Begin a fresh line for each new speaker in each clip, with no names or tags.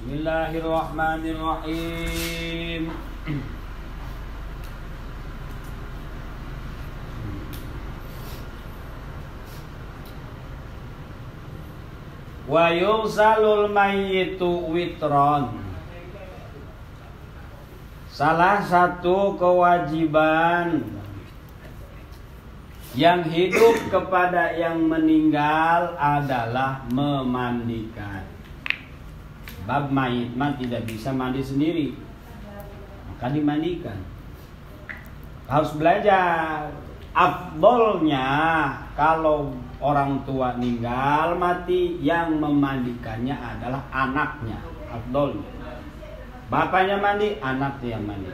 Bismillahirrahmanirrahim. Wa yusalul mayyitu witron. Salah satu kewajiban yang hidup kepada yang meninggal adalah memandikan. Bab mayit mah tidak bisa mandi sendiri, maka dimandikan. Harus belajar. Afdolnya kalau orang tua meninggal mati, yang memandikannya adalah anaknya. Afdolnya. Bapaknya mandi, anaknya yang mandi.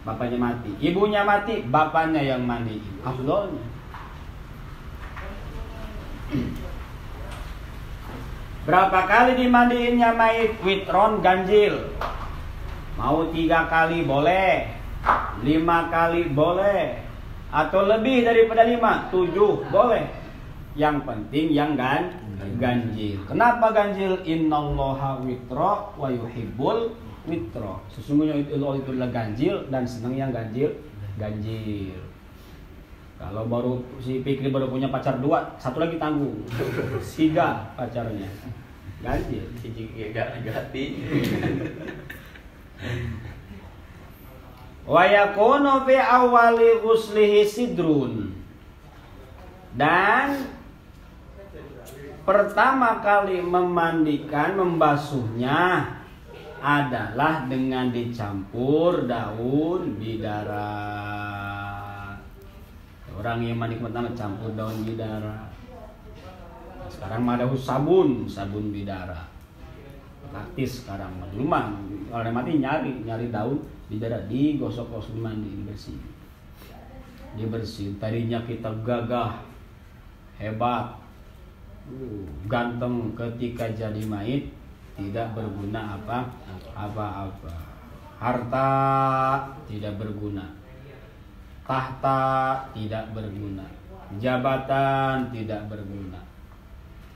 Bapaknya mati, ibunya mati, bapaknya yang mandi. Afdolnya. Berapa kali dimandiinnya mayit? Witron, ganjil. Mau 3 kali boleh, 5 kali boleh, atau lebih daripada 5, 7 boleh. Yang penting yang ganjil. Kenapa ganjil? Innallaha witro wa yuhibbul witro. Sesungguhnya Allah itu adalah ganjil dan senang yang ganjil. Kalau baru si Fikri baru punya pacar 2, satu lagi tanggung. 3 pacarnya. Ganjil.
Ganti.
Wa yakunu fi awali ghuslihi sidrun. Dan pertama kali memandikan, membasuhnya adalah dengan dicampur daun bidara. Orang yang mandi pertama campur daun bidara. Sekarang mah ada sabun bidara. Praktis sekarang. Dulu mah orang mati nyari daun bidara, digosok-gosok, dimandi, dibersihin. Tadinya kita gagah, hebat, ganteng, ketika jadi mayit tidak berguna apa-apa. Harta tidak berguna, tahta tidak berguna, jabatan tidak berguna.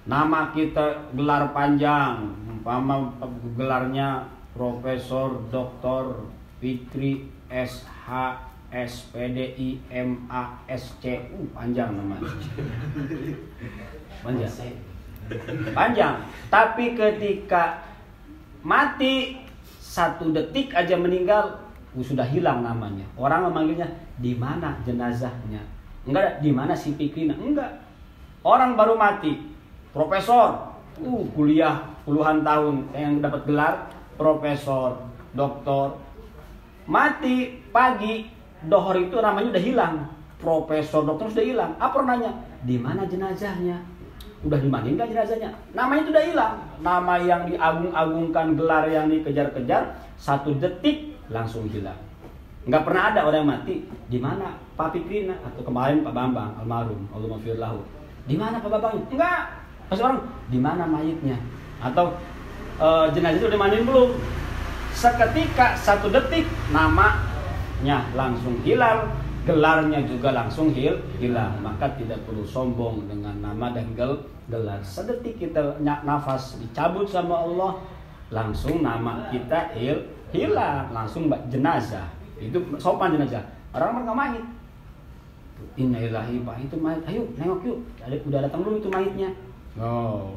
Nama kita gelar panjang, umpama gelarnya Profesor Dr. Fikri SH SPDI MASC, panjang namanya. Panjang. Tapi ketika mati 1 detik aja meninggal, sudah hilang namanya. Orang memanggilnya, di mana jenazahnya? Enggak, di mana si Fikrina? Enggak. Orang baru mati, profesor, kuliah puluhan tahun yang dapat gelar profesor, doktor. Mati pagi, dohor itu namanya udah hilang. Profesor, dokter sudah hilang. Apa nanya? Di mana jenazahnya? Udah dimandiin kan jenazahnya? Namanya itu udah hilang. Nama yang diagung-agungkan, gelar yang dikejar-kejar, 1 detik langsung hilang. Nggak pernah ada orang yang mati. Di mana Pak Fikrina? Atau kemarin Pak Bambang almarhum, Allahumma fir lahu. Di mana Pak Bambang? Enggak. Pas orang, di mana mayitnya? Atau jenazah itu udah dimandiin belum? Seketika 1 detik namanya langsung hilang, gelarnya juga langsung hilang. Maka tidak perlu sombong dengan nama dan gelar. Sedetik kita nafas dicabut sama Allah, langsung nama kita hilang, langsung jenazah. Itu sopan jenazah. Orang nggak mayit. Innalillahi, Pak, itu mayit. Ayo nengok yuk. Udah datang belum itu mayitnya? Oh,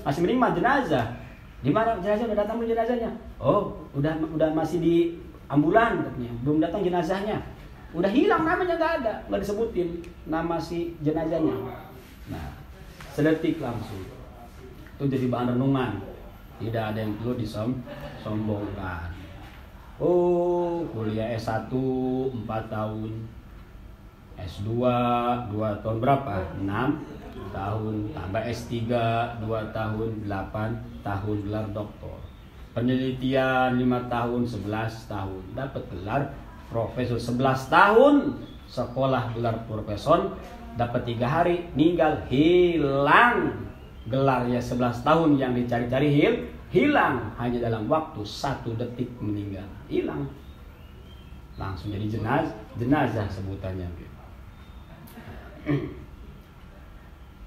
masih mending mah jenazah. Di mana jenazah? Udah datang belum jenazahnya? Oh, udah masih di ambulan katanya. Belum datang jenazahnya. Udah hilang namanya, nggak disebutin nama si jenazahnya. Nah, sedetik langsung. Itu jadi bahan renungan. Tidak ada yang perlu disombongkan. Oh, kuliah S1 4 tahun. S2 2 tahun berapa? 6 tahun. Tambah S3 2 tahun 8 tahun gelar doktor. Penelitian 5 tahun 11 tahun. Dapat gelar profesor 11 tahun. Sekolah gelar profesor, dapat 3 hari, meninggal, hilang. Gelarnya 11 tahun yang dicari-cari hilang hanya dalam waktu 1 detik meninggal, hilang. Langsung jadi jenazah sebutannya.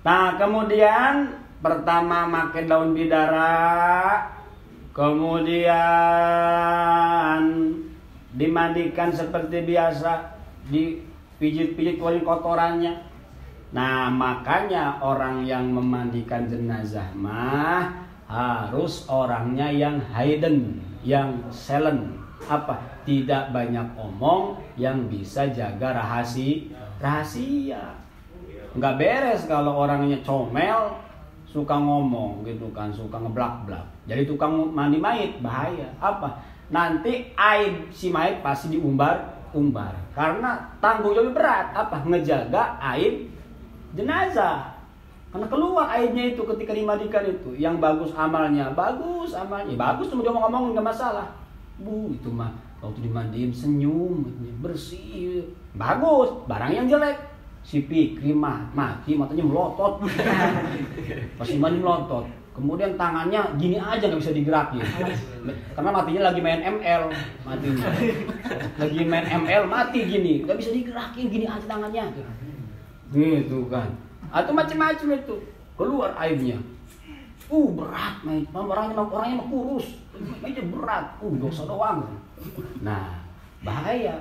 Nah, kemudian Pertama pakai daun bidara, kemudian dimandikan seperti biasa, dipijit-pijit keluarin kotorannya. Nah, makanya orang yang memandikan jenazah mah harus orangnya yang hidden, yang silent. Apa? Tidak banyak omong, yang bisa jaga rahasia. Nggak beres kalau orangnya comel, suka ngomong gitu kan, suka ngeblak-blak. Jadi tukang mandi mayit bahaya. Apa? Nanti aib si mayit pasti diumbar-umbar. Karena tanggung jawab berat. Apa? Ngejaga aib jenazah. Karena keluar aibnya itu ketika dimandikan itu. Yang bagus amalnya, bagus cuma dia ngomong nggak masalah. Bu, itu mah waktu dimandiin senyum, bersih, bagus. Barang yang jelek, si Fikri mati, matanya melotot. Pas mandi melotot. Kemudian tangannya gini aja nggak bisa digerakin. Karena matinya lagi main ML, matinya. Lagi main ML mati gini, nggak bisa digerakin, gini aja tangannya. Gitu kan. Atau macam-macam itu. Keluar aibnya. Berat, orangnya mah kurus. Itu berat. Dosa doang. Nah, bahaya.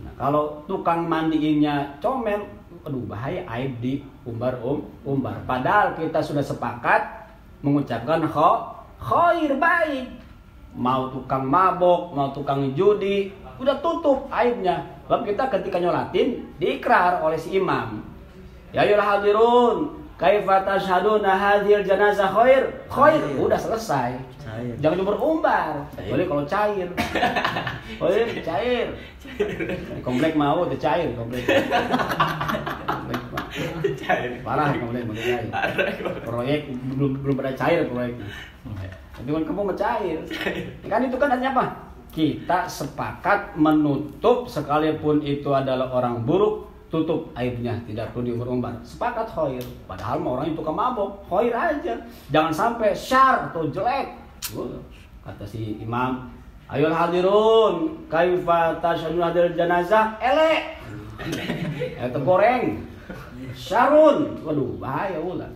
Nah, kalau tukang mandiinnya comel, bahaya, aib diumbar. Padahal kita sudah sepakat mengucapkan khair, baik. Mau tukang mabok, mau tukang judi, udah tutup aibnya. Lalu kita ketika nyolatin diikrar oleh si imam. Ya ayyuhal hadirun, kaifa tashhaduna hadhil janazah khair? Udah selesai. Jangan berumbar, kecuali kalau cair. Cair. Di komplek mau udah cair komplek. Parah di komplek cair. Proyek belum pada cair proyeknya. Tapi kan kamu mau cair. Kan itu kan artinya apa? Kita sepakat menutup, sekalipun itu adalah orang buruk, tutup aibnya, tidak perlu diumbar-umbar. Sepakat khair. Padahal mau orang itu tukang mabok, khair aja. Jangan sampai syar atau jelek. Kata si imam, ayyuhal hadirun, kaifa tashhaduna hadhil janazah? Elek. Itu goreng. Syarun. Waduh, bahaya ulah.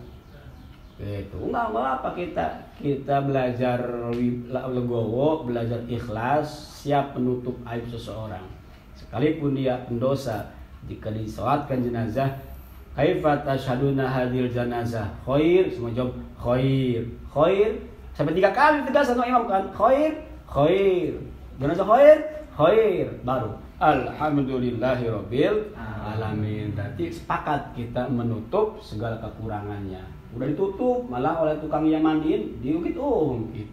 Gitu. Enggak apa kita belajar legowo, belajar ikhlas, siap menutup aib seseorang. Sekalipun dia pendosa, jika disolatkan jenazah, kaifa tashhaduna hadhil janazah? Khair, semua jawab khair. Sampai 3 kali tegas sama imam kan, khair. Jenazah khair. Baru alhamdulillahirabbil alamin. Berarti sepakat kita menutup segala kekurangannya. Udah ditutup, malah oleh tukang yang mandiin diungkit.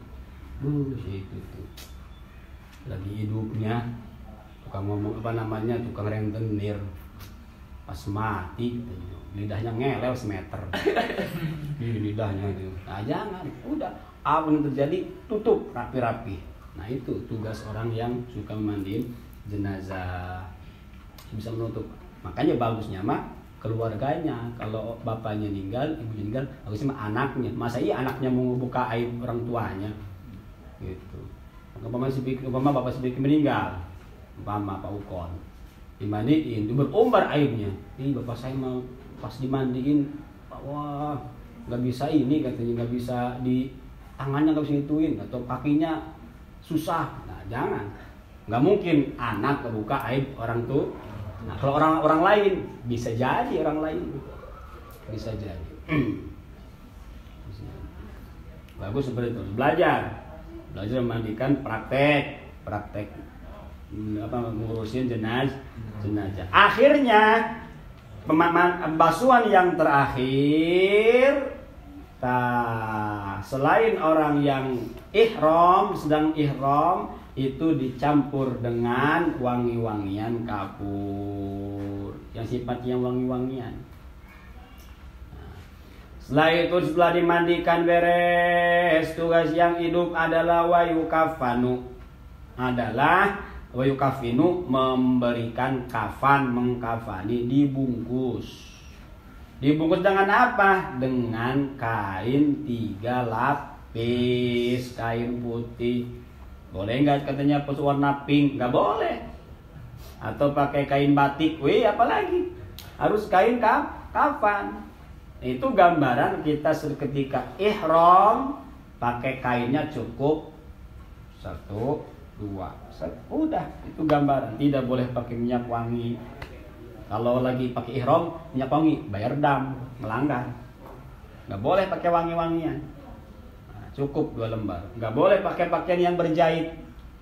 Itu tuh. Lagi hidupnya tukang ngomong tukang rentenir. Pas mati lidahnya ngelel semeter. Lidahnya itu. Nah, jangan. Udah, apa yang terjadi tutup rapi-rapi. Nah, itu tugas orang yang suka mandiin jenazah. Bisa menutup. Makanya bagusnya mah keluarganya. Kalau bapaknya meninggal, ibunya meninggal, bagusnya mah anaknya. Masa iya anaknya mau buka aib orang tuanya? Gitu. Umpama bapak si Biki meninggal, umpama Pak Ukon dimandiin, berumbar aibnya. Bapak saya mau pas dimandiin, wah nggak bisa ini katanya, nggak bisa di tangannya nggak bisa ituin, atau kakinya susah. Nah, jangan. Nggak mungkin anak kebuka aib orang tuh. Nah, kalau orang lain bisa jadi bisa jadi. Bagus seperti itu. Belajar memandikan, praktek ngurusin jenazah. Akhirnya pembasuhan yang terakhir, selain orang yang sedang ihram, itu dicampur dengan wangi-wangian kapur yang sifatnya wangi-wangian. Setelah dimandikan beres, tugas yang hidup adalah wayukafinu, memberikan kafan, mengkafani, dibungkus dengan apa? Dengan kain 3 lapis, kain putih. Boleh nggak katanya warna pink? Nggak boleh. Atau pakai kain batik, apalagi harus kain kafan. Itu gambaran kita ketika ihram pakai kainnya cukup 1, 2, udah itu gambaran. Tidak boleh pakai minyak wangi. Kalau lagi pakai ihram minyak wangi bayar dam, melanggar. Nggak boleh pakai wangi-wangian. Nah, cukup 2 lembar. Nggak boleh pakai pakaian yang berjahit.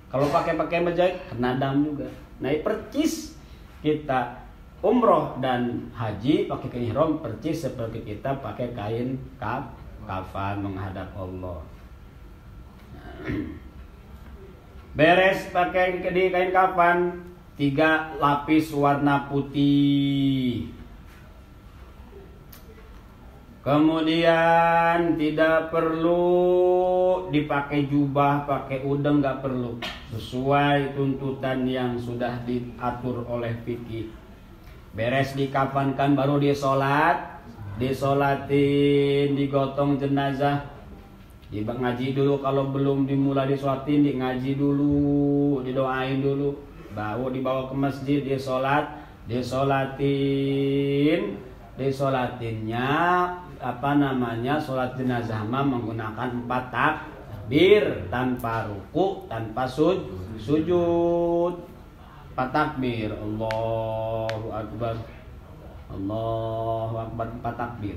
Kalau pakai pakaian berjahit kena dam juga. Nah, percis kita umroh dan haji pakai kain ihram percis seperti kita pakai kain kafan menghadap Allah. Beres pakai di kain kafan 3 lapis warna putih. Kemudian tidak perlu dipakai jubah, pakai udeng, nggak perlu. Sesuai tuntutan yang sudah diatur oleh fikih. Beres dikafankan baru dia sholat, disolatin, digotong jenazah, ngaji dulu. Kalau belum dimulai disolatin, ngaji dulu, didoain dulu, baru dibawa ke masjid, dia sholat, disolatinnya sholat jenazah menggunakan 4 takbir tanpa ruku, tanpa sujud. 4 takbir, Allahu Akbar, Allahu Akbar, 4 takbir.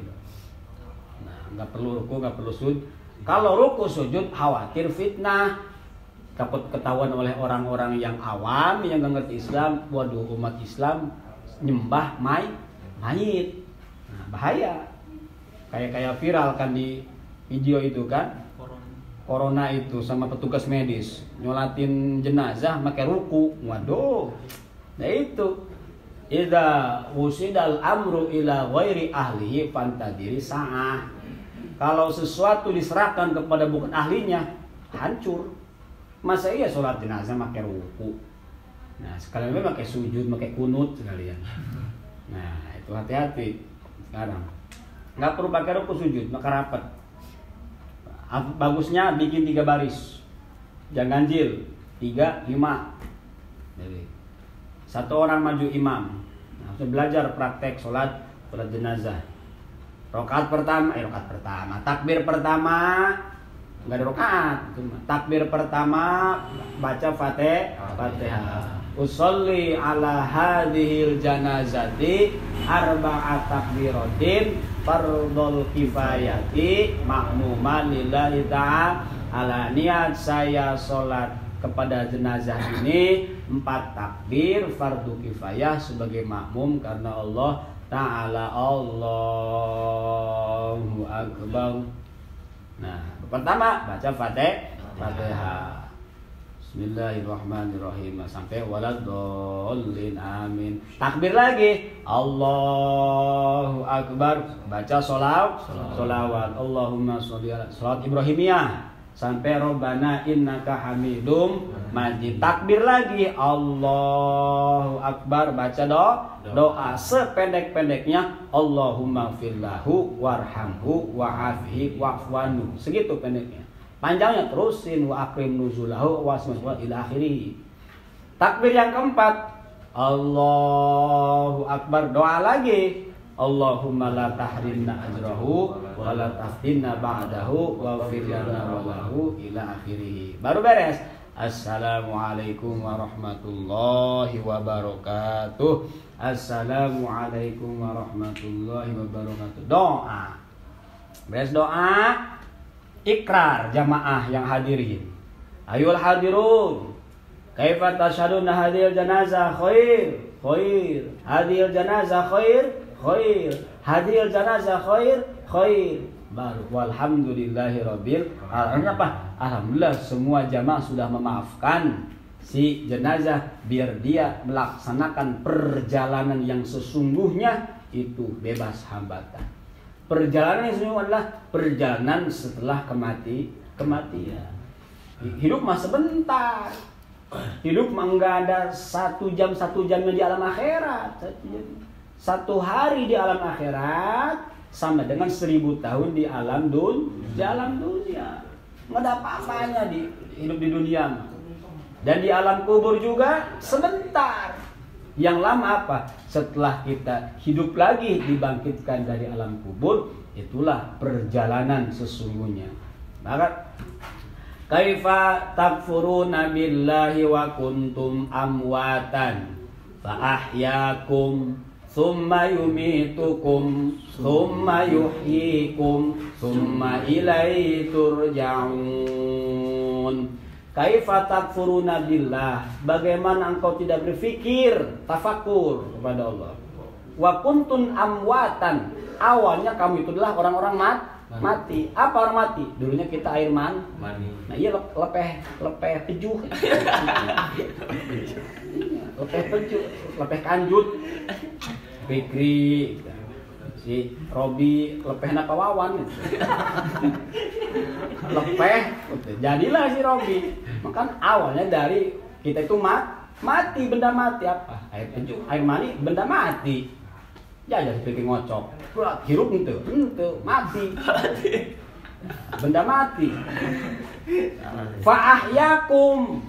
Nah, nggak perlu ruku, nggak perlu sujud. Kalau ruku sujud khawatir fitnah, takut ketahuan oleh orang-orang yang awam yang nggak ngerti Islam. Waduh, umat Islam nyembah mayit. Nah, bahaya. Kayak viral kan di video itu kan, corona itu sama petugas medis nyolatin jenazah pakai ruku. Waduh. Nah itu idza usidal amru ila ghairi ahlihi fantadiri sa'ah. Kalau sesuatu diserahkan kepada bukan ahlinya, hancur. Masa iya sholat jenazah pakai ruku? Nah, sekalian pakai sujud, pakai kunut sekalian. Nah, itu hati-hati sekarang. Nggak perlu pakai ruku sujud, maka rapat. Bagusnya bikin 3 baris, jangan ganjil, 3, 5. Jadi 1 orang maju imam. Nah, belajar praktek sholat jenazah. Rakaat pertama, takbir pertama nggak ada rakaat, takbir pertama baca Fatihah. Usolli ala hadhil janazati arba'at takbiratin fardul kifayati makmuman lillahi ta'ala. Niat saya sholat kepada jenazah ini 4 takbir fardu kifayah sebagai makmum karena Allah Ta'ala. Allahu Akbar. Nah, pertama baca Fatihah. Bismillahirrahmanirrahim sampai waladdallin amin. Takbir lagi, Allahu Akbar, baca sholawat Allahumma sholli ala salat Ibrahimiyah sampai Rabbana innaka hamidum majid. Takbir lagi, Allahu Akbar, baca doa sependek-pendeknya, Allahumma fillahu warhamhu wa'afihi wa'fuanhu. Segitu pendeknya. Panjangnya terusin wa akrim nuzulahu wa asmaswa ila akhirih. Takbir yang keempat, Allahu Akbar, doa lagi, Allahumma la tahrimna ajrahu wa la taftinna ba'dahu wa ghfir lana wa lahu ila akhirih. Baru beres. Assalamualaikum warahmatullahi wabarakatuh. Assalamualaikum warahmatullahi wabarakatuh. Doa. Beres doa, ikrar jamaah yang hadirin. Ayul hadirun, kaifa tasyhaduna hadhil janazah khair, hadhil janazah khair, hadhil janazah khair. Baru walhamdulillahirabbil alamin. Alhamdulillah semua jamaah sudah memaafkan si jenazah biar dia melaksanakan perjalanan yang sesungguhnya itu bebas hambatan. Perjalanan yang sesungguhnya adalah perjalanan setelah kematian. Hidup mah sebentar. Hidup mah enggak ada 1 jamnya di alam akhirat. 1 hari di alam akhirat sama dengan 1000 tahun di alam dunia. Nggak ada apa-apanya di hidup di dunia. Dan di alam kubur juga sebentar. Yang lama apa? Setelah kita hidup lagi dibangkitkan dari alam kubur, itulah perjalanan sesungguhnya. Maka kaifa takfuruna billahi wa kuntum amwatan fa ahyakum thumma yumitukum thumma yuhyikum thumma ilaihi turja'un. Kaifa takfuruna billah, bagaimana engkau tidak berpikir, tafakur kepada Allah. Wa kuntum amwatan, awalnya kamu itu adalah orang-orang mati. Apa orang mati? Dulunya kita air mani. Nah iya lepeh pejuh. Lepeh pejuh, lepeh kanjut. Fikri, si Robi lepeh napa wawan. Lepeh, jadilah si Robi. Makan awalnya dari kita itu mati, benda mati apa? Air pejuh, air mani, benda mati. Ya jadi pikir ngocok. Hirup itu mati. Benda mati. Fa'ahyakum.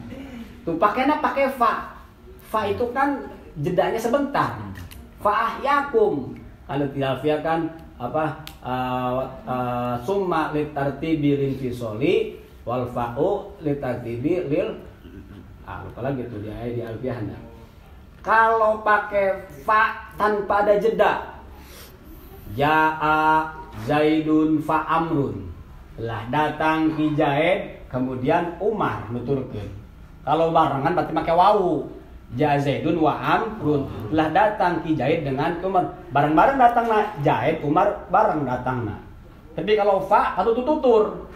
Tuh pakainya pakai fa. Fa itu kan jedanya sebentar. Fa'ahyakum. Kalau tidak alfiah kan apa? Summa litartibi linfisoli wal fa'u litartibi lil lupa lagi tuh di ayat di alfiahnya. Kalau pakai fa tanpa ada jeda, ja'a Zaidun fa amrun, lah datang ki Zaid kemudian Umar nuturkeun. Kalau barengan berarti pakai wawu, ja'a Zaidun wa amrun, lah datang ki Zaid dengan Umar, bareng-bareng datangna Zaid Umar bareng datangna. Tapi kalau fa atau tutur,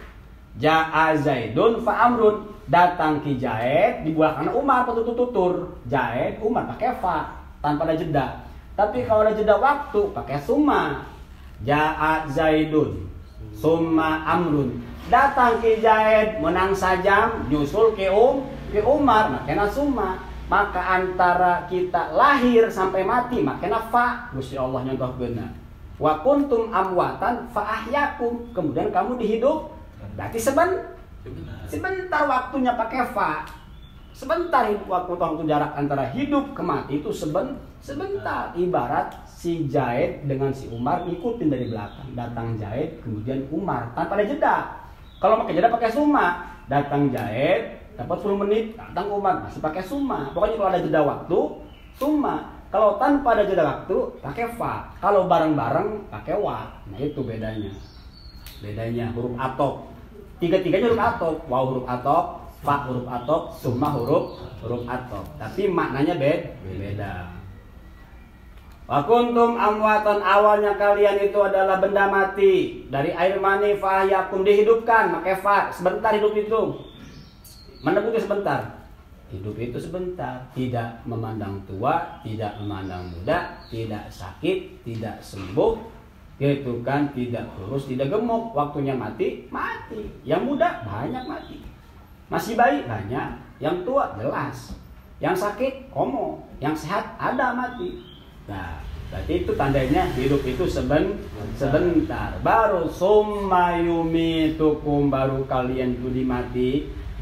ja'a Zaidun fa amrun, datang ki Zaid di belakang Umar atau tutur, Zaid Umar pakai fa tanpa ada jeda. Tapi kalau ada jeda waktu pakai summa, ja'a Zaidun summa amrun, datang ki Zaid menang sajam nyusul ki Umar makanya summa. Maka antara kita lahir sampai mati makanya fa. Gusti Allah nyontohkeun. Wa kuntum amwatan fa ahyakum, kemudian kamu dihidup. Berarti sebentar waktunya pakai fa. Sebentar waktu jarak antara hidup ke mati itu sebentar. Ibarat si Zaid dengan si Umar ngikutin dari belakang. Datang Zaid kemudian Umar tanpa ada jeda. Kalau pakai jeda pakai summa. Datang Zaid dapat 10 menit, datang Umar masih pakai summa. Pokoknya kalau ada jeda waktu summa. Kalau tanpa ada jeda waktu pakai fa. Kalau bareng-bareng pakai wa. Nah itu bedanya. Bedanya huruf atop. Tiga-tiganya huruf atop. Waw huruf atop, fa huruf atop, summa huruf atop. Tapi maknanya beda. Wa kuntum amwatan, awalnya kalian itu adalah benda mati. Dari air mani fahyakum dihidupkan, pakai fa. Sebentar hidup itu. Mana butuh sebentar? Hidup itu sebentar, tidak memandang tua, tidak memandang muda, tidak sakit, tidak sembuh, gitu kan, tidak kurus, tidak gemuk. Waktunya mati. Yang muda banyak mati. Masih bayi banyak, yang tua jelas. Yang sakit komo, yang sehat ada mati. Nah, berarti itu tandanya hidup itu sebentar. Baru summa yumitukum, baru kalian itu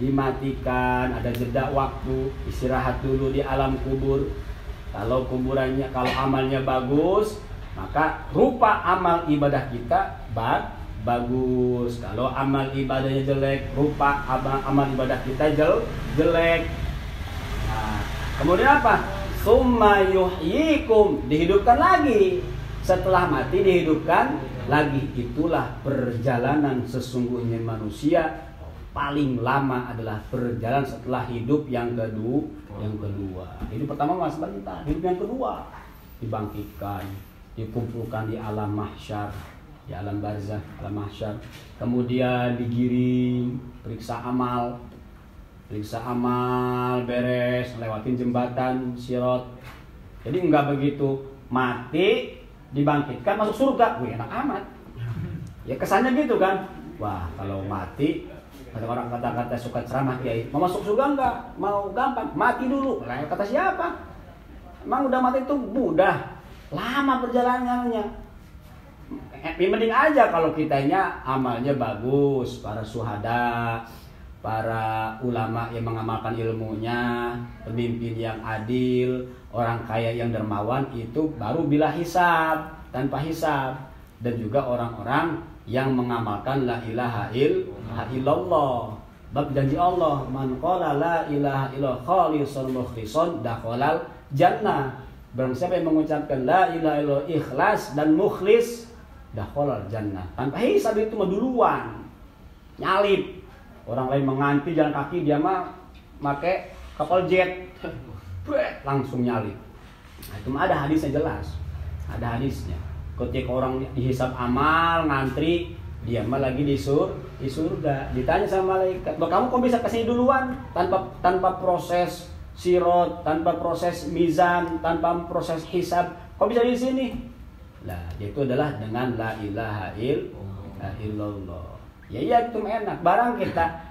dimatikan, ada jeda waktu, istirahat dulu di alam kubur. Kalau amalnya bagus, maka rupa amal ibadah kita bagus. Kalau amal ibadahnya jelek, rupa amal ibadah kita jelek. Nah, kemudian apa? Summa yuhyikum, dihidupkan lagi. Setelah mati dihidupkan lagi. Itulah perjalanan sesungguhnya manusia. Paling lama adalah perjalanan setelah hidup yang kedua. Hidup pertama masih sebentar. Hidup yang kedua dibangkitkan, dikumpulkan di alam mahsyar, di alam barzakh, alam mahsyar. Kemudian digiring, periksa amal beres, lewatin jembatan sirat. Jadi enggak begitu mati dibangkitkan masuk surga, wih enak amat. Ya kesannya gitu kan. Wah kalau mati, ada orang kata-kata suka ceramah kiai, mau masuk surga enggak? Mau gampang, mati dulu. Lah kata siapa? Emang udah mati itu mudah, lama perjalanannya. Mending aja kalau kitanya amalnya bagus, para syuhada, para ulama yang mengamalkan ilmunya, pemimpin yang adil, orang kaya yang dermawan, itu baru bila hisab, tanpa hisab. Dan juga orang-orang yang mengamalkan la ilaha illallah. Bab janji Allah, man qala la ilaha illallah khalisan mukhlisan dakhalal jannah. Barang siapa yang mengucapkan la ilaha illallah ikhlas dan mukhlis, dakhalal jannah. Tanpa hisab itu mah duluan. Nyalip. Orang lain menganti jalan kaki, dia mah pakai kapal jet. Langsung nyalip. Nah, itu mah ada hadisnya jelas. Ada hadisnya. Ketika orang dihisab amal, ngantri, dia mah lagi di surga. Ditanya sama malaikat, kamu kok bisa kesini duluan tanpa proses sirot, tanpa proses mizan, tanpa proses hisab, kok bisa di sini? Lah, itu adalah dengan la ilaha illallah. Ya itu enak. Barang kita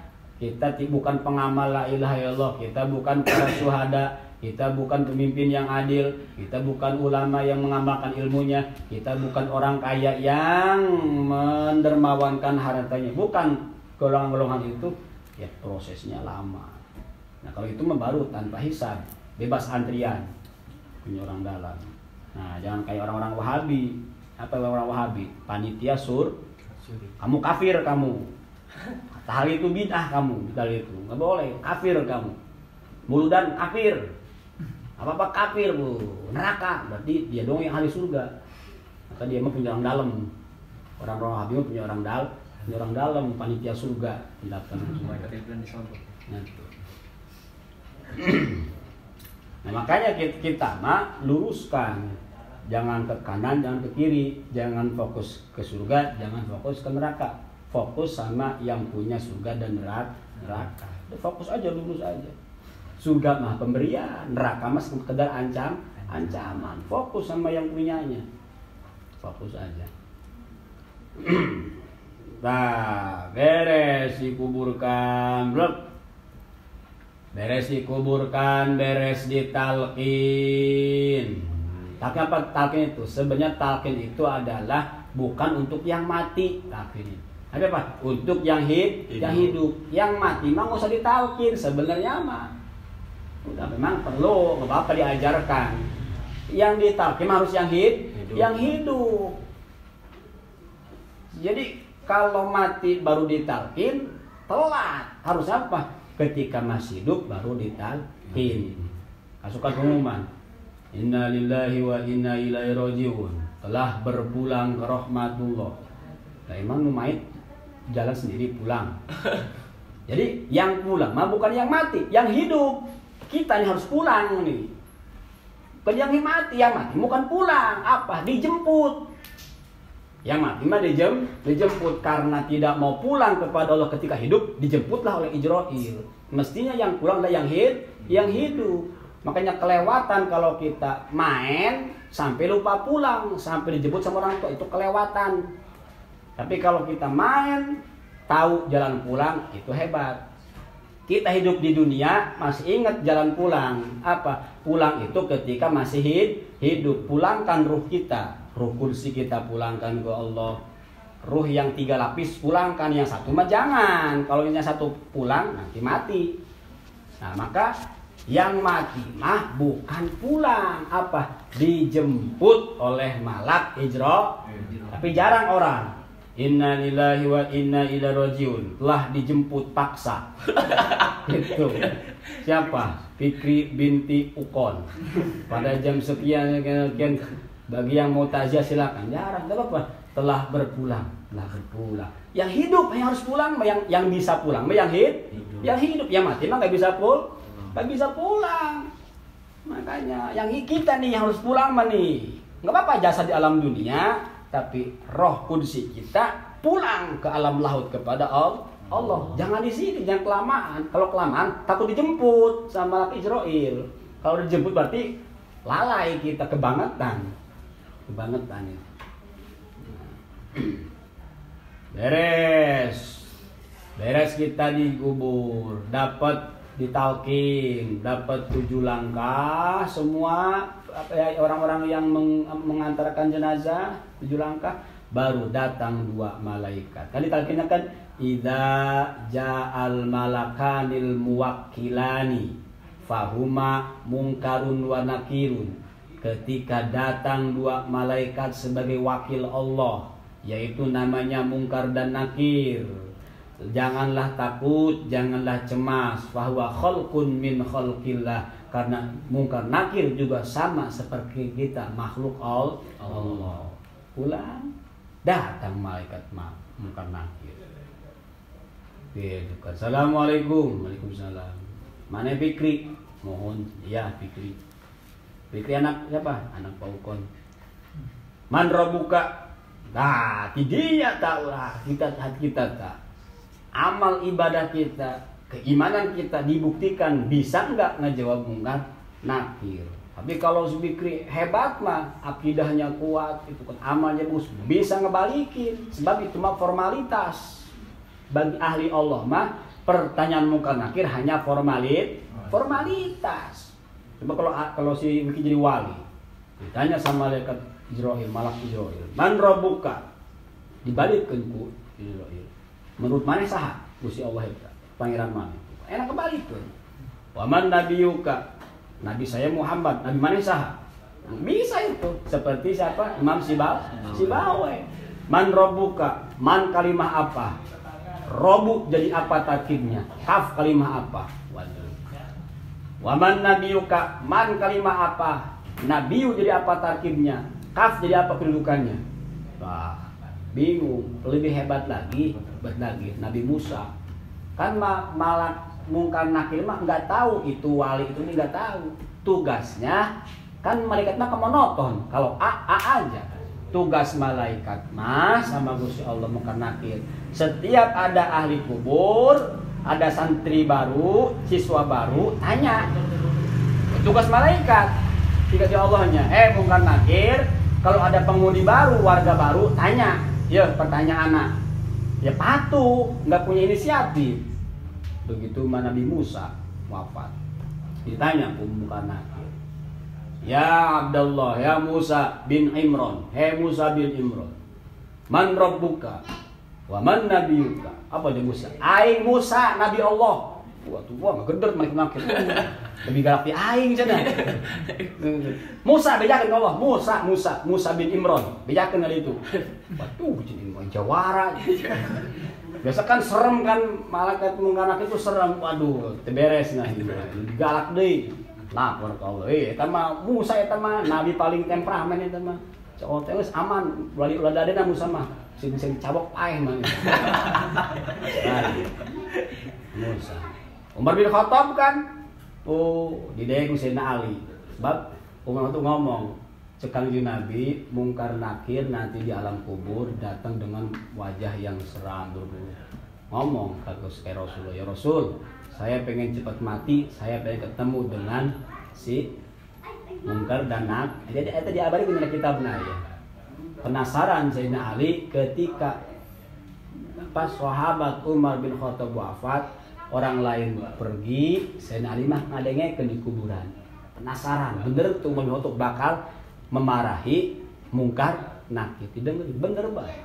bukan pengamal la ilaha illallah, kita bukan para syuhada, kita bukan pemimpin yang adil, kita bukan ulama yang mengamalkan ilmunya, kita bukan orang kaya yang mendermawankan hartanya, bukan golongan-golongan itu, ya prosesnya lama. Nah kalau itu mah baru tanpa hisab, bebas antrian, punya orang dalam. Nah jangan kayak orang-orang Wahabi. Apa orang Wahabi? Panitia kamu kafir kamu. Hal itu bid'ah kamu, bid'ah itu nggak boleh, kafir kamu. Muludan kafir. Apa kafir bu, neraka, berarti dia dong yang ahli surga. Maka dia mah punya orang dalam. Orang-orang Wahabi mah punya orang dalam, panitia surga delapan semua. Nah makanya kita mah luruskan, jangan ke kanan, jangan ke kiri, jangan fokus ke surga, jangan fokus ke neraka, fokus sama yang punya surga dan neraka. Fokus aja, lurus aja. Surga mah pemberian, neraka mah sekedar ancaman. Fokus sama yang punyanya. Fokus aja. Nah, beres dikuburkan, beres dikuburkan, beres ditalqin. Tapi apa talqin itu? Sebenarnya talqin itu adalah bukan untuk yang mati, talqin itu. Ada apa? Untuk yang hidup. Yang mati mah nggak usah ditalqin sebenarnya mah. Udah memang perlu, nggak apa-apa diajarkan. Yang ditalqin harus yang hidup. Jadi kalau mati baru ditalqin, telat. Harus apa? Ketika masih hidup baru ditalqin. Kasukan pengumuman. Inna lillahi wa inna ilaihi rajiun. Telah berpulang ke rahmatullah. Nah emang numait jalan sendiri pulang. Jadi yang pulang mah bukan yang mati, yang hidup. Kita nih harus pulang nih. Bukan yang mati bukan pulang. Apa? Dijemput. Yang mati mah dijemput karena tidak mau pulang kepada Allah ketika hidup, dijemputlah oleh Ijrail. Mestinya yang pulang adalah yang hidup. Makanya kelewatan kalau kita main sampai lupa pulang, sampai dijemput sama orang tua, itu kelewatan. Tapi kalau kita main tahu jalan pulang, itu hebat. Kita hidup di dunia masih ingat jalan pulang. Apa? Pulang itu ketika masih hidup. Pulangkan ruh kita. Ruh kursi kita pulangkan ke Allah. Ruh yang 3 lapis pulangkan. Yang satu mah jangan. Kalau yang satu pulang nanti mati. Nah maka yang mati mah bukan pulang. Apa? Dijemput oleh malak Ijra. Tapi jarang orang. Inna lillahi wa inna ilaihi rajiun. Telah dijemput paksa. Gitu. Siapa? Fikri binti Ukon. Pada jam sekian bagi yang mau takziah silakan. Jarang, enggak apa-apa. Telah berpulang. Yang hidup yang harus pulang, yang bisa pulang, yang hidup, yang mati mah enggak bisa pulang. Makanya yang kita nih yang harus pulang mah nih. Enggak apa-apa jasa di alam dunia, tapi roh kudsi kita pulang ke alam laut kepada Allah. Jangan di sini, jangan kelamaan. Kalau kelamaan takut dijemput sama Ijrail. Kalau dijemput berarti lalai kita, kebangetan itu. Beres kita dikubur, dapat ditalqin, dapat 7 langkah semua orang-orang yang mengantarkan jenazah 7 langkah, baru datang 2 malaikat. Kan ditalkinnya kan idza ja'al malakanil muwakkilani fahuma mungkarun wa nakirun. Ketika datang 2 malaikat sebagai wakil Allah, yaitu namanya mungkar dan nakir, janganlah takut, janganlah cemas. Fahuwa khalqun min khalqillah, karena mungkar nakir juga sama seperti kita, makhluk Allah. Pulang, datang malaikat mungkar nakir. Assalamualaikum. Waalaikumsalam. Mana Fikri? Mohon, ya Fikri. Fikri anak siapa? Anak Paukon. Man rabbuka? Nah, dia tahu lah, kita tak. Amal ibadah kita, keimanan kita dibuktikan bisa nggak ngejawab mungkar nakir. Tapi kalau si Fikri hebat mah, akidahnya kuat, itu kan amalnya bagus, bisa ngebalikin. Sebab itu mah formalitas. Bagi ahli Allah mah pertanyaan mungkar nakir hanya formalitas. Coba kalau si Fikri jadi wali, ditanya sama malaikat Israil, malak Israil, man rabbuka? Dibalikkan ku Israil. Menurut mana saha? Gusti Allah itu, pangeran mana? Enak kebalikkan. Wa man nabiyuka? Nabi saya Muhammad. Nabi mana saha? Bisa itu. Seperti siapa? Imam Sibawe. Man rabbuka? Man kalimah apa? Robu jadi apa tarkibnya? Kaf kalimah apa? Waman nabiyuka, man kalimah apa? Nabiyu jadi apa tarkibnya? Kaf jadi apa kedudukannya? Wah, bingung. Lebih hebat lagi Nabi Musa. Kan malak mungkar nakir mah nggak tahu itu wali itu nggak tahu. Tugasnya kan malaikat mah monoton. Kalau A aja. Tugas malaikat mah sama Gusti Allah mungkar nakir. Setiap ada ahli kubur, ada santri baru, siswa baru, tanya. Tugas malaikat, dikasih Allahnya, mungkar nakir, kalau ada penghuni baru, warga baru, tanya. Ya, pertanyaan. Ya patuh, nggak punya inisiatif. Begitu Nabi Musa wafat, ditanya mungkar nakir. Ya Abdullah, ya Musa bin Imran, Musa bin Imran, man rabbuka? Wa man nabiyuka? Apa dia Musa? Aing Musa, Nabi Allah. Waduh, gua mah geder makin. Lebih galak di aing cenah. Musa bejakeun Allah, Musa bin Imran. Bejakeun kali itu. Waduh, jadi jawara. Biasa kan serem kan, malaikat mungkar nakir itu serem. Waduh, teu beres nah itu. Galak deui. Lapor ka Allah. Eta mah Musa eta mah nabi paling temperamen eta mah. Cok teh geus aman, ulah dadena Musa mah. Sing cabok paeh mah. Musa. Umar bin Khattab kan dideeng Sayyidina Ali. Sebab Umar itu ngomong, cek Kangjeng Nabi mungkar nakir nanti di alam kubur datang dengan wajah yang seram dulu. Ngomong ke Rasulullah, ya Rasul, saya pengen cepat mati, saya pengen ketemu dengan si mungkar dan nakir. Jadi itu diabari di kitabna ya. Penasaran Sayyidina Ali ketika pas sahabat Umar bin Khattab wafat, orang lain pergi, Sayyidina Ali mah ngadengekeun di kuburan. Penasaran, bener tuh Umar bin Khattab bakal memarahi mungkar nakir. Tidak bener bae.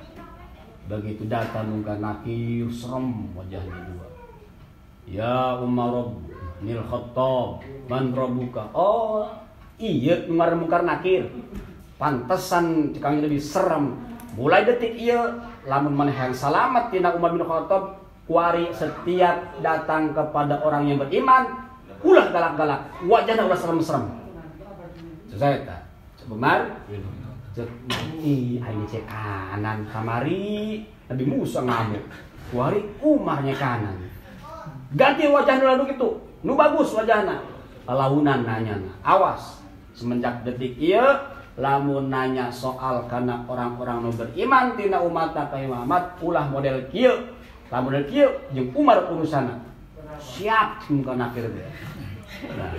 Begitu datang mungkar nakir, serem wajahnya dua. Ya Umar bin Khattab, man rabbuka? Oh, iya Umar mungkar nakir. Pantesan Kangjeng Nabi serem. Mulai detik ieu lamun maneh yang salamet tina Umar bin Khattab, kuari setiap datang kepada orang yang beriman, ulah galak-galak, wajahna ulah serem-serem. Selesai ta? Umar cek aing cek kanan kamari Nabi Musa ngamuk. Kuari Umarnya kanan. Ganti wajahna lalu gitu. Nu bagus wajahna. Launan nanyana. Awas. Semenjak detik ieu lamun nanya soal karena orang-orang nu beriman tina umat ka Muhammad ulah model kieu. Lamun model kieu jeung Umar urusanna. Siap mungkar nakir teh. Nah,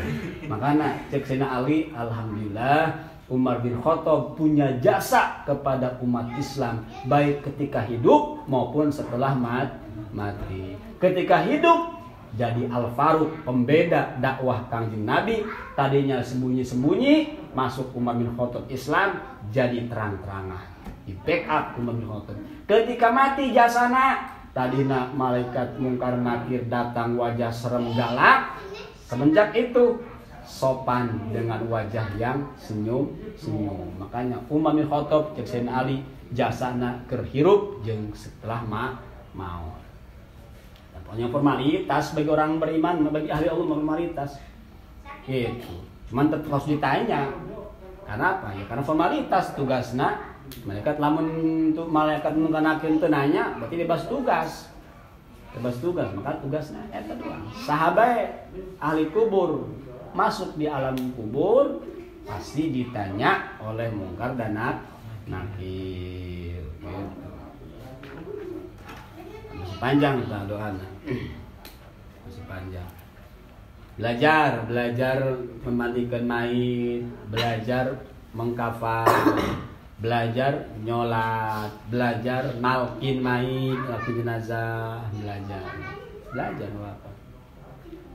makanya cek Sayyidina Ali, alhamdulillah Umar bin Khattab punya jasa kepada umat Islam baik ketika hidup maupun setelah mati. Ketika hidup jadi Al-Faruq, pembeda dakwah Kangjeng Nabi, tadinya sembunyi-sembunyi, masuk Umar bin Khattab Islam jadi terang-terangan. di backup ku Umar bin Khattab. Ketika mati jasana, tadina malaikat mungkar nakir datang wajah serem galak. Semenjak itu sopan dengan wajah yang senyum. Makanya Umar bin Khattab cek Sayyidina Ali jasana keur hirup jeung setelah mau. Pokoknya formalitas bagi orang beriman, bagi ahli Allah formalitas. Gitu. Cuman tetap harus ditanya. Karena apa? Ya karena formalitas tugasna. Malaikat mungkanakeun teu nanya, berarti bebas tugas. Maka tugasna eta doang. Sahabat ahli kubur masuk di alam kubur pasti ditanya oleh mungkar dan nakir. Gitu. Masih panjang kita doanya. Masih panjang. Belajar memandikan mayit, belajar mengkafan, belajar nyolat, belajar nalkin mayit, nalkin jenazah, belajar apa?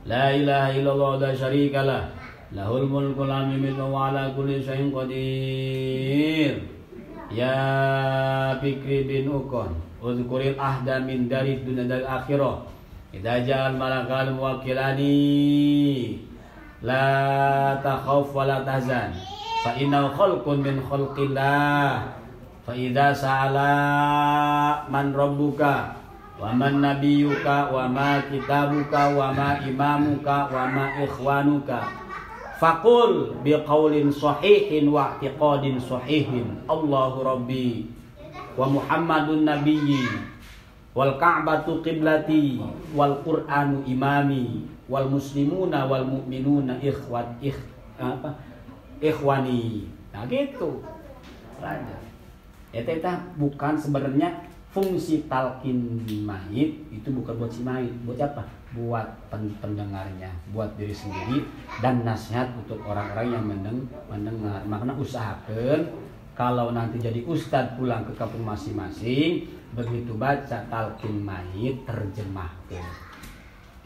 La ilaha illallah la syarikalah, lahul mulku lam yamliku wa ala kulli syai'in qadir. Ya Fikri bin Ukon, uzkuril ahda min dari dunia dan akhirah. Idza ja'al malakal muwakkilani la takhaf wa la tahzan. Fa innahu khalqun min khalqillah. Fa idza sa'ala man rabbuka wa man nabiyyuka wa ma kitabuka wa ma imamuka wa ma ikhwanuka faqul biqaulin sahihin wa i'tiqadin sahihin Allahu rabbi wa Muhammadun nabiyyi wal ka'batu qiblati wal qur'anu imami wal muslimuna wal mu'minuna ikhwani. Nah gitu. Belajar. Eta bukan sebenarnya fungsi talqin mayit itu bukan buat si mayit, buat siapa? Buat pendengarnya, buat diri sendiri dan nasihat untuk orang-orang yang mendengar. Makanya usahakan kalau nanti jadi ustadz pulang ke kampung masing-masing, begitu baca talqin mayit terjemahkan.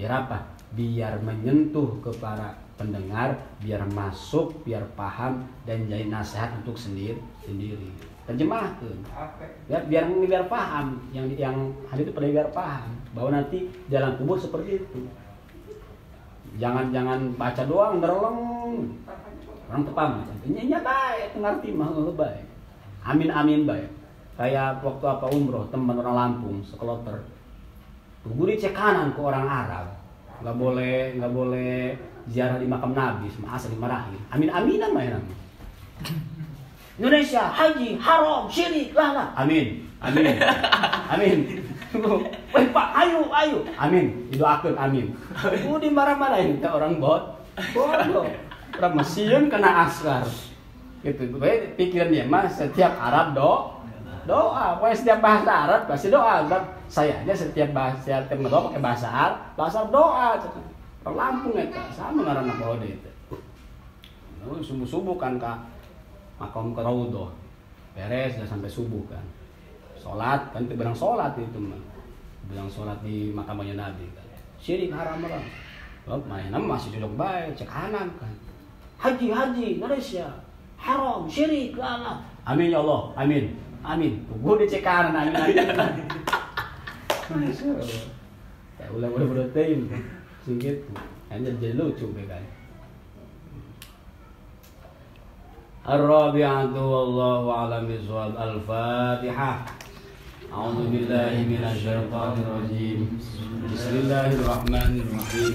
Biar apa? Biar menyentuh ke para pendengar, biar masuk, biar paham dan jadi nasihat untuk sendiri. Terjemahkan. Biar paham, yang hal itu pada biar paham bahwa nanti jalan kubur seperti itu. Jangan baca doang ngereleng. Orang tepam nya baik, ngerti mah baik. Amin baik. Kayak waktu apa umroh teman orang Lampung sekeloter. Kubur dicek kanan ke orang Arab. Enggak boleh ziarah di makam Nabi, semua asal dimarahin. Aminan mah ya. Indonesia haji haram syirik lah. Amin. Weh Pak, ayo. Amin. Didoakeun amin. Dimarah-marahin teh orang bodoh. Orang Mesir kena askar. Gitu. Bae pikiran dia mah setiap Arab doa. Pokoknya setiap bahasa Arab pasti doa. Saya aja setiap ngedoa pakai bahasa Arab doa. Orang Lampung eta sama ngaranna bodoh itu. Subuh-subuh kan Kak. Makom ke raudhah beres udah sampai subuh kan, sholat kan itu bilang sholat itu mah bilang sholat di makamnya Nabi kan syirik haram orang mainan masih cocok baik cek kanan kan haji Indonesia haram syirik lah amin ya Allah amin gue dicek kanan amin ya udah tim sedikit hanya jadi lucu kan. الرابعة والله أعلم بالصواب. الفاتحة. أعوذ بالله من الشيطان الرجيم. بسم الله الرحمن الرحيم.